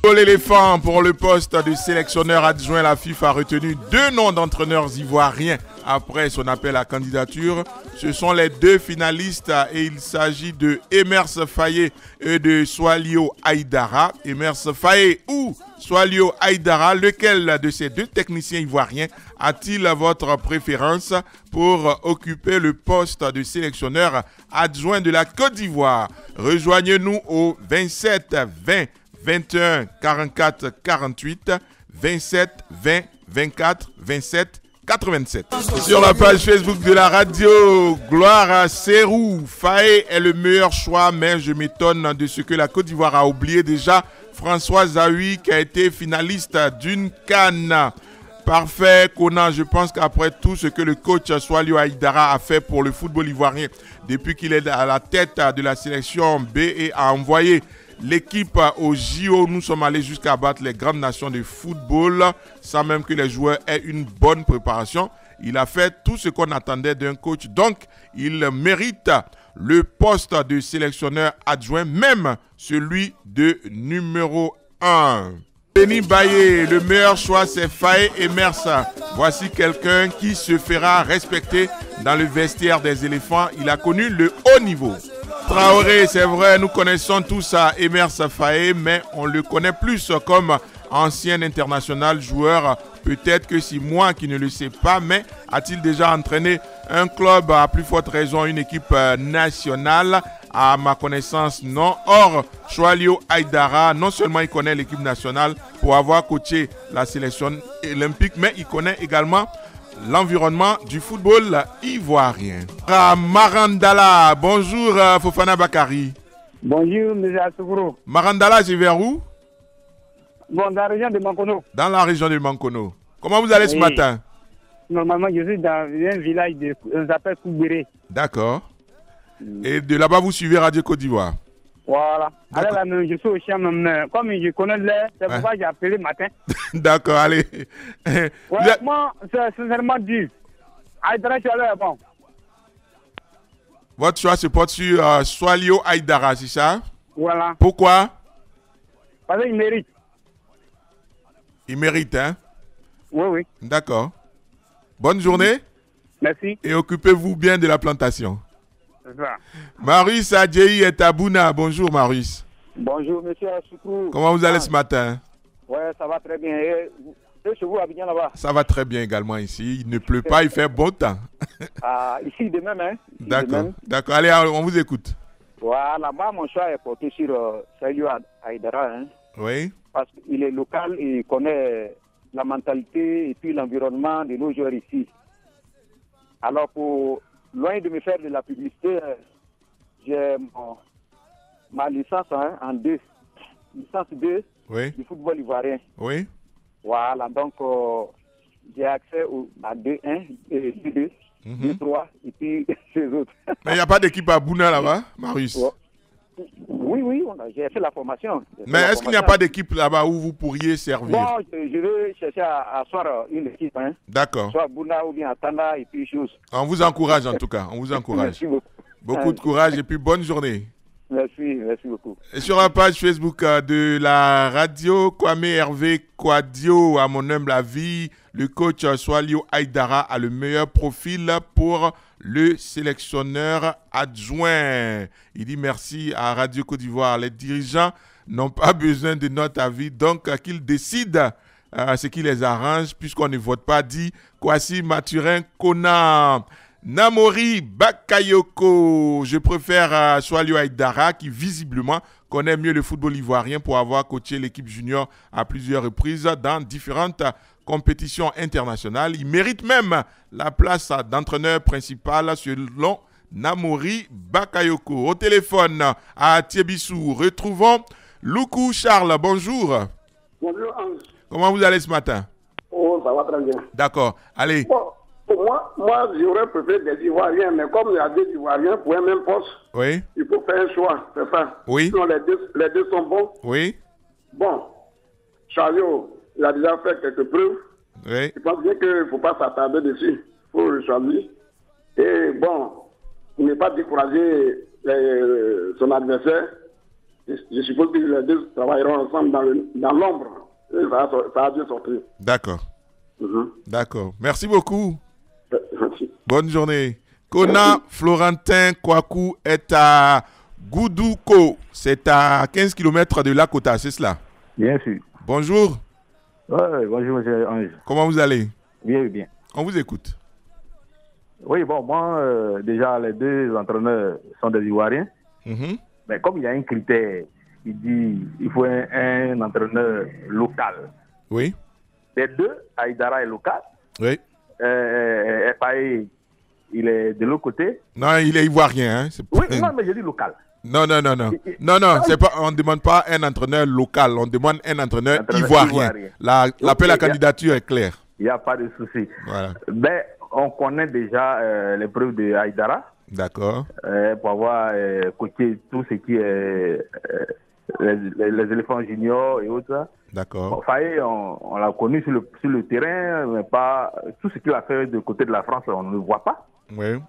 L'éléphant pour le poste de sélectionneur adjoint, la FIFA a retenu 2 noms d'entraîneurs ivoiriens après son appel à candidature. Ce sont les 2 finalistes et il s'agit de Emers Faye et de Swalio Aïdara. Emers Faye ou Swalio Aïdara, lequel de ces 2 techniciens ivoiriens a-t-il votre préférence pour occuper le poste de sélectionneur adjoint de la Côte d'Ivoire? Rejoignez-nous au 27 20 21 44 48 27 20 24 27 87. Sur la page Facebook de la radio, gloire à Serou. Faye est le meilleur choix, mais je m'étonne de ce que la Côte d'Ivoire a oublié déjà François Zawi qui a été finaliste d'une CAN. Parfait, Conan. Je pense qu'après tout ce que le coach Swalio Aïdara a fait pour le football ivoirien depuis qu'il est à la tête de la sélection B et a envoyé l'équipe au JO, nous sommes allés jusqu'à battre les grandes nations de football sans même que les joueurs aient une bonne préparation. Il a fait tout ce qu'on attendait d'un coach, donc il mérite le poste de sélectionneur adjoint, même celui de numéro 1. Denis Baye, le meilleur choix c'est Faye et Mersa. Voici quelqu'un qui se fera respecter dans le vestiaire des éléphants. Il a connu le haut niveau. Traoré, c'est vrai, nous connaissons tous Emers Faye, mais on le connaît plus comme ancien international joueur. Peut-être que c'est moi qui ne le sais pas, mais a-t-il déjà entraîné un club, à plus forte raison une équipe nationale? À ma connaissance, non. Or, Swalio Aïdara, non seulement il connaît l'équipe nationale pour avoir coaché la sélection olympique, mais il connaît également l'environnement du football ivoirien. Marandala, bonjour Fofana Bakari. Bonjour M. Assougro. Marandala, c'est vers où? Bon, dans la région de Mankono. Dans la région de Mankono. Comment vous allez ce matin? Normalement, je suis dans un village on s'appelle Koubéré. D'accord. Et de là-bas, vous suivez Radio Côte d'Ivoire? Voilà. Alors là, je suis au champ, comme je connais l'air, c'est pourquoi j'ai appelé le matin. D'accord, allez. Ouais, moi, c'est sincèrement dit. Aïdara, tu as bon. Votre choix se porte sur Swalio Aïdara, c'est ça? Voilà. Pourquoi? Parce qu'il mérite. Il mérite, hein? Oui, oui. D'accord. Bonne journée. Merci. Et occupez-vous bien de la plantation. C'est ça. Marius Adjeyi est à Bouna. Bonjour Marius. Bonjour monsieur Assoukou. Comment vous allez ce matin? Ouais, ça va très bien. Et chez vous, à Abidjan là-bas? Ça va très bien également ici. Il ne pleut pas, il fait bon temps. Ici de même, hein? D'accord. D'accord. Allez, on vous écoute. Voilà, moi mon choix est porté sur Swalio Aïdara, hein? Oui. Parce qu'il est local et il connaît la mentalité et puis l'environnement de nos joueurs ici. Alors, loin de me faire de la publicité, j'ai ma licence en 2. Licence 2 du football ivoirien. Oui. Voilà, donc j'ai accès à 2-1, 2-2, 2-3 et puis ces autres. Mais il n'y a pas d'équipe à Bouna là-bas, Marius? Oui, j'ai fait la formation. Mais est-ce qu'il n'y a pas d'équipe là-bas où vous pourriez servir? Bon, je vais chercher à asseoir une équipe. Hein. D'accord. Soit Bouna ou bien à Tanda et puis chose. On vous encourage en tout cas, on vous encourage. Merci beaucoup. Beaucoup de courage et puis bonne journée. Merci beaucoup. Et sur la page Facebook de la radio, Kwame Hervé Kwadio, à mon humble avis, le coach Swalio Aïdara a le meilleur profil pour le sélectionneur adjoint. Il dit merci à Radio Côte d'Ivoire. Les dirigeants n'ont pas besoin de notre avis, donc qu'ils décident ce qui les arrange, puisqu'on ne vote pas, dit Kwasi Mathurin Kona. Namori Bakayoko, je préfère Swalio Aïdara qui visiblement connaît mieux le football ivoirien pour avoir coaché l'équipe junior à plusieurs reprises dans différentes compétitions internationales. Il mérite même la place d'entraîneur principal selon Namori Bakayoko. Au téléphone à Thiébissou, retrouvons Loukou Charles. Bonjour. Bonjour Hans. Comment vous allez ce matin? Oh, ça va très bien. D'accord, allez. Bon. Moi, j'aurais préféré des Ivoiriens, mais comme il y a des Ivoiriens pour un même poste, oui, il faut faire un choix, c'est ça. Oui. Sinon, les deux sont bons. Oui. Bon, Chario, il a déjà fait quelques preuves. Oui. Je pense bien qu'il ne faut pas s'attarder dessus. Il faut le choisir. Et bon, il n'est pas décourager son adversaire. Je suppose que les deux travailleront ensemble dans l'ombre. Et ça a bien sorti. D'accord. Mhm. D'accord. Merci beaucoup. Merci. Bonne journée. Kona Florentin Kwaku est à Goudouko. C'est à 15 km de Lakota, c'est cela? Bien sûr. Bonjour. Ouais, bonjour, monsieur Ange. Comment vous allez? Bien, bien. On vous écoute. Oui, bon, moi, déjà, les deux entraîneurs sont des Ivoiriens. Mhm. Mais comme il y a un critère, il dit il faut un entraîneur local. Oui. Les deux, Aïdara est local. Oui. Epaye, il est de l'autre côté. Non, il est ivoirien. Hein. Oui, non, mais je dis local. Non. Non, c'est pas, on ne demande pas un entraîneur local, on demande un entraîneur ivoirien. L'appel à candidature est clair. Il n'y a pas de souci. Voilà. Mais on connaît déjà les preuves de Aïdara. D'accord. Pour avoir coaché tout ce qui est les éléphants juniors et autres. D'accord. Bon, Faye, on l'a connu sur le terrain, mais pas tout ce qu'il a fait de côté de la France, on ne le voit pas. Oui.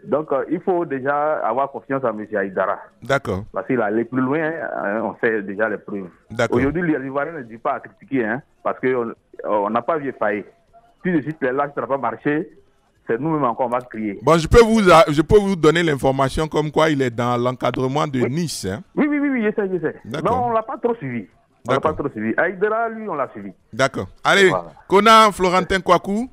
Donc, il faut déjà avoir confiance en M. Aïdara. D'accord. Parce qu'il allait plus loin, hein, on sait déjà les preuves. D'accord. Aujourd'hui, les Ivoiriens ne disent pas à critiquer, hein, parce qu'on n'a pas vu Faye. Si de suite, les lâches ne pas marché, c'est nous-mêmes encore, on va crier. Bon, je peux vous donner l'information comme quoi il est dans l'encadrement de Nice. Hein? Oui, je sais. D'accord. Mais on ne l'a pas trop suivi. Aïdara, lui, on l'a suivi. D'accord. Allez, voilà. Kona Florentin Kwaku,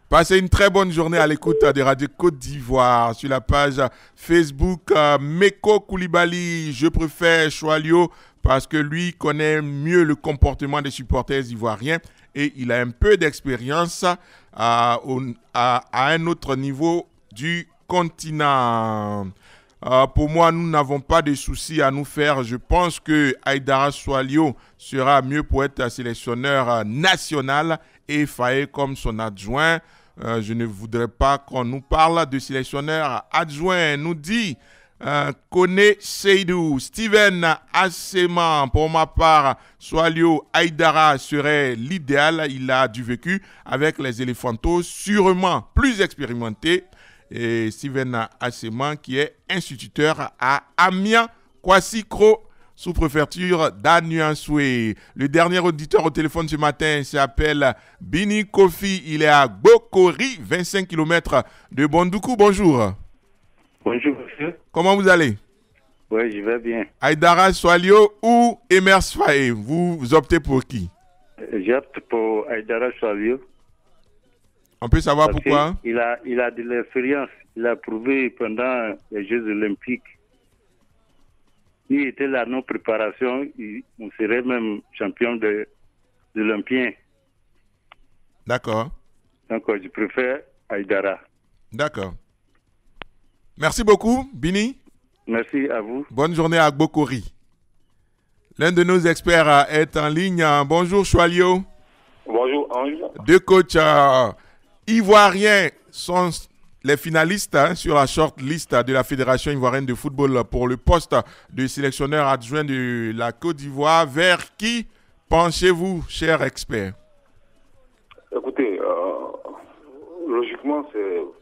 passez une très bonne journée à l'écoute de Radio Côte d'Ivoire sur la page Facebook Meko Koulibaly. Je préfère Choalio parce que lui connaît mieux le comportement des supporters ivoiriens et il a un peu d'expérience à un autre niveau du continent. Pour moi, nous n'avons pas de soucis à nous faire. Je pense que Aïdara Choalio sera mieux pour être sélectionneur national et Faye comme son adjoint. Je ne voudrais pas qu'on nous parle de sélectionneur adjoint. Nous dit Kone Seydou, Steven Asseman. Pour ma part, Choalio Aïdara serait l'idéal. Il a du vécu avec les éléphantos, sûrement plus expérimenté. Et Steven Asseman qui est instituteur à Amiens, Kwasi-Kro, sous-préfecture d'Aniansoué. Le dernier auditeur au téléphone ce matin s'appelle Bini Kofi. Il est à Gbokori, 25 km de Bondoukou. Bonjour. Bonjour, monsieur. Comment vous allez? Oui, je vais bien. Aïdara Choalio ou Emers Faye, vous optez pour qui? J'opte pour Aïdara Choalio. On peut savoir pourquoi? Il a de l'expérience. Il a prouvé pendant les Jeux Olympiques. Il était là, nos préparations, on serait même champion de l'Olympien. D'accord. Donc, je préfère Aïdara. D'accord. Merci beaucoup, Bini. Merci à vous. Bonne journée à Gbokori. L'un de nos experts est en ligne. Bonjour, Choalio. Bonjour, Ange. Deux coachs ivoiriens sont les finalistes sur la short list de la Fédération ivoirienne de football pour le poste de sélectionneur adjoint de la Côte d'Ivoire. Vers qui penchez-vous, cher expert? Écoutez, logiquement,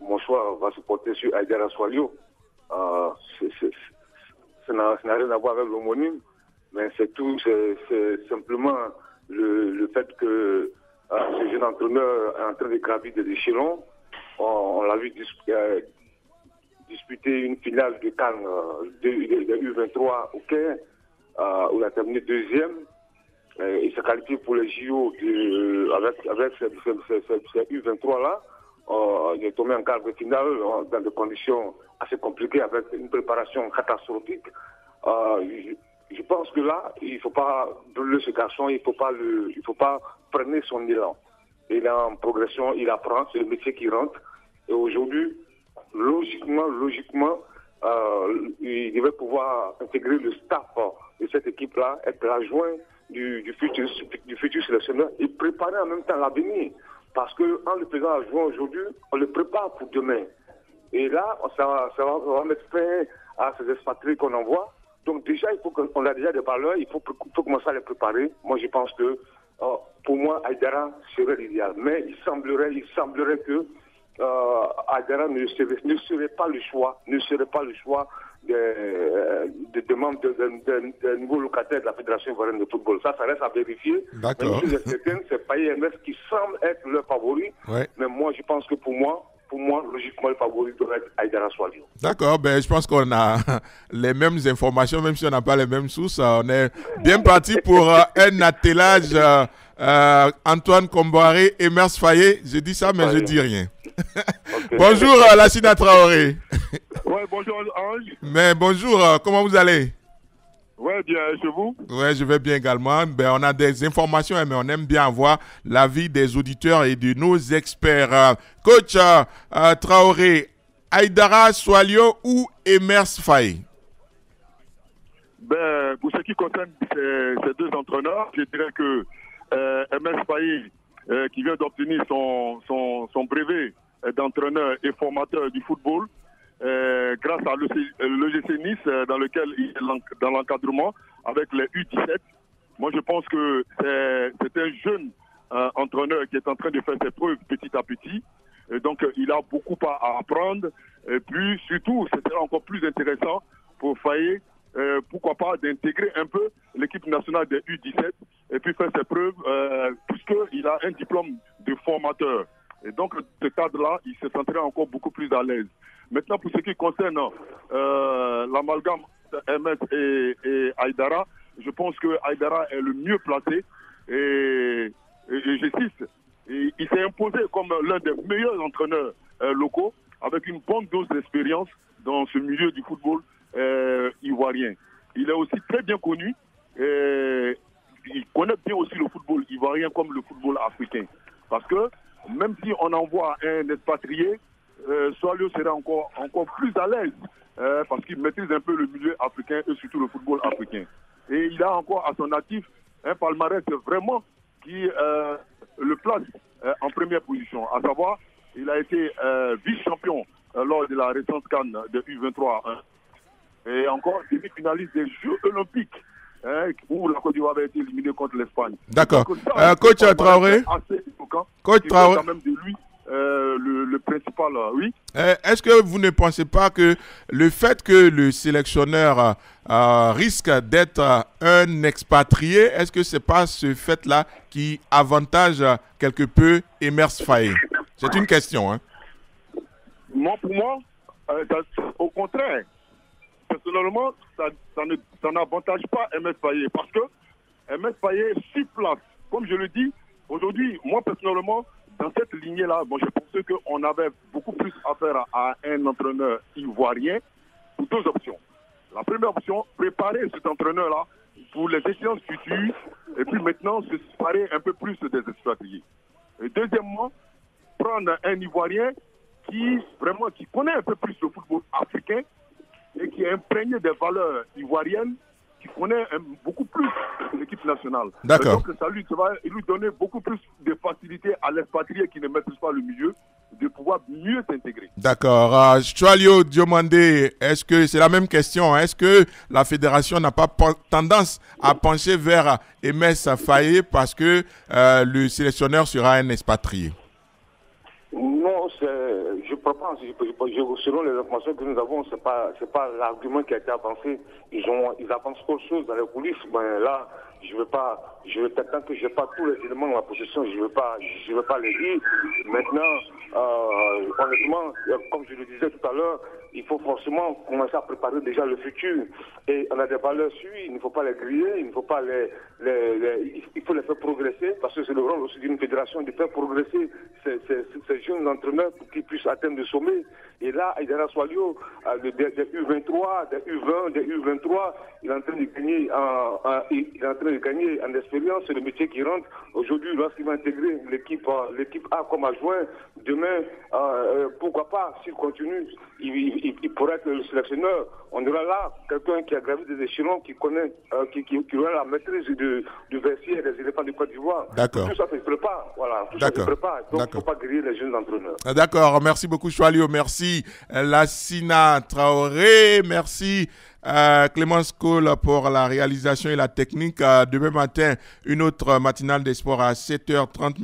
mon choix va se porter sur Aïdara Choalio. Ça n'a rien à voir avec l'homonyme, mais c'est simplement le fait que ce jeune entraîneur est en train de gravir des échelons. On l'a vu disputer une finale de CAN de U23 au Caire, où il a terminé deuxième. Il s'est qualifié pour les JO avec ces U23-là. Il est tombé en quart de finale dans des conditions assez compliquées avec une préparation catastrophique. Je pense que là, il ne faut pas brûler ce garçon, il ne faut pas freiner son élan. Il est en progression, il apprend, c'est le métier qui rentre. Et aujourd'hui, logiquement, il devait pouvoir intégrer le staff de cette équipe-là, être l'adjoint du futur sélectionneur et préparer en même temps l'avenir. Parce qu'en le faisant adjoint aujourd'hui, on le prépare pour demain. Et là, ça va mettre fin à ces expatriés qu'on envoie. Donc déjà, on a déjà des valeurs, il faut commencer à les préparer. Moi, je pense que pour moi, Aïdara serait l'idéal. Mais il semblerait que Aïdara ne serait pas le choix des membres des nouveaux locataires de la Fédération ivoirienne de football. Ça reste à vérifier. D'accord. Mais certains, c'est Payet MS qui semble être leur favori. Ouais. Mais moi, je pense que pour moi, logiquement, le favori doit être Aïdara Swalio. D'accord, ben, je pense qu'on a les mêmes informations, même si on n'a pas les mêmes sources. On est bien parti pour un attelage Antoine Comboiré et Mers Fayet. Je dis ça, mais je dis rien. Okay. Bonjour, Lassina Traoré. Oui, bonjour, Ange. Mais bonjour, comment vous allez? Oui, bien, chez vous? Oui, je vais bien également. Ben, on a des informations, mais on aime bien avoir l'avis des auditeurs et de nos experts. Coach Traoré, Aïdara Swalio ou Emers Faye? Ben, pour ce qui concerne ces deux entraîneurs, je dirais que Emers Faye, qui vient d'obtenir son brevet d'entraîneur et formateur du football, grâce à l'EGC Nice, dans lequel il est dans l'encadrement avec les U17. Moi, je pense que c'est un jeune entraîneur qui est en train de faire ses preuves petit à petit. Et donc, il a beaucoup à apprendre. Et puis, surtout, ce sera encore plus intéressant pour Faye, pourquoi pas, d'intégrer un peu l'équipe nationale des U17 et puis faire ses preuves, puisqu'il a un diplôme de formateur. Et donc, ce cadre-là, il se sentirait encore beaucoup plus à l'aise. Maintenant, pour ce qui concerne l'amalgame MS et Aïdara, je pense que Aïdara est le mieux placé. Et j'insiste, il s'est imposé comme l'un des meilleurs entraîneurs locaux, avec une bonne dose d'expérience dans ce milieu du football ivoirien. Il est aussi très bien connu. Il connaît bien aussi le football ivoirien comme le football africain. Parce que même si on envoie un expatrié, Swalio sera encore plus à l'aise parce qu'il maîtrise un peu le milieu africain et surtout le football africain. Et il a encore à son actif un palmarès vraiment qui le place en première position. À savoir, il a été vice-champion lors de la récente CAN de U23 et encore demi-finaliste des Jeux Olympiques où la Côte d'Ivoire avait été éliminée contre l'Espagne. D'accord. Coach Traoré. Coach Traoré. Quand même de lui. Le principal, oui. Est-ce que vous ne pensez pas que le fait que le sélectionneur risque d'être un expatrié, est-ce que c'est pas ce fait-là qui avantage quelque peu Emers Faye? C'est une question. Hein. Pour moi, au contraire, personnellement, ça n'avantage pas Emers Faye parce que Emers Faye sur place, comme je le dis, aujourd'hui, moi personnellement, dans cette lignée-là, je pensais qu'on avait beaucoup plus affaire à un entraîneur ivoirien pour deux options. La première option, préparer cet entraîneur-là pour les échéances futures et puis maintenant se séparer un peu plus des expatriés. Et deuxièmement, prendre un Ivoirien qui connaît un peu plus le football africain et qui est imprégné des valeurs ivoiriennes, qui connaît beaucoup plus l'équipe nationale. D'accord. Donc ça va lui donner beaucoup plus de facilité à l'expatrié qui ne maîtrise pas le milieu de pouvoir mieux s'intégrer. D'accord. Swalio Diomandé, est-ce que c'est la même question? Est-ce que la fédération n'a pas tendance à pencher vers Emers Faye parce que le sélectionneur sera un expatrié? Non, je pense, selon les informations que nous avons, c'est pas l'argument qui a été avancé. Ils avancent autre chose dans les coulisses. Là, tant que je n'ai pas tous les éléments dans la possession, je ne vais pas les dire. Maintenant, honnêtement, comme je le disais tout à l'heure, il faut forcément commencer à préparer déjà le futur. Et on a des valeurs suivies, il ne faut pas les griller, il ne faut pas il faut les faire progresser, parce que c'est le rôle aussi d'une fédération de faire progresser ces jeunes entraîneurs pour qu'ils puissent atteindre le sommet. Et là, Aïdara Swalio, des U23, des U20, des U23, il est en train de gagner en expérience, c'est le métier qui rentre. Aujourd'hui, lorsqu'il va intégrer l'équipe A comme adjoint, demain, pourquoi pas, s'il continue, il pourrait être le sélectionneur. On aura là quelqu'un qui a gravi des échelons, qui connaît, qui aura la maîtrise du versier des éléphants du Côte d'Ivoire. D'accord. Tout ça se prépare. Voilà. Tout ça se prépare. Donc, il ne faut pas griller les jeunes entraîneurs. D'accord. Merci beaucoup, Swalio. Merci, Lassina Traoré. Merci, Clémence Cole, pour la réalisation et la technique. Demain matin, une autre matinale des sports à 7h30.